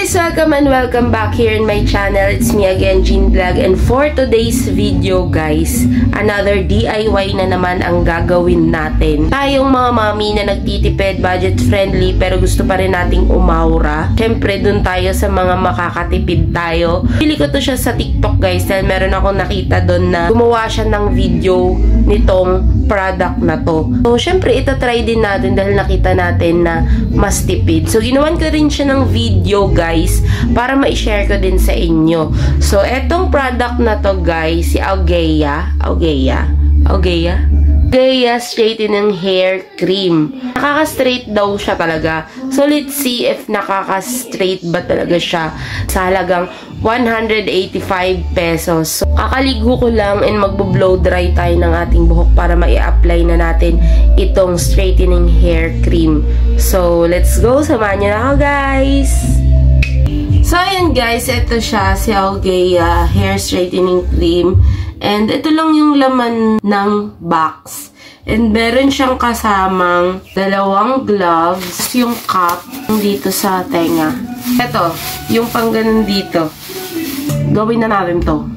guys! Welcome and welcome back here in my channel. It's me again, Jean Vlog. And for today's video guys, another DIY na naman ang gagawin natin. Tayong mga mami na nagtitipid, budget friendly, pero gusto pa rin nating umaura. Siyempre, dun tayo sa mga makakatipid tayo. Pili ko to siya sa TikTok guys, dahil meron akong nakita dun na gumawa siya ng video nitong product na to. So, syempre, itatry din natin dahil nakita natin na mas tipid. So, ginawan ko rin siya ng video, guys, para ma-share ko din sa inyo. So, etong product na to, guys, si Augea Straightening Hair Cream. Nakaka-straight daw siya talaga. So, let's see if nakaka-straight ba talaga siya sa halagang 185 pesos. So, kakaligo ko lang and magbo-blow dry tayo ng ating buhok para ma-i-apply na natin itong straightening hair cream. So, let's go. Samahan niyo na ako, guys. So, ayan guys. Ito siya, si Augea Hair Straightening Cream. And ito lang yung laman ng box. And meron siyang kasamang dalawang gloves, yung cup dito sa tenga. Ito, yung pang ganun dito. Gawin na natin to.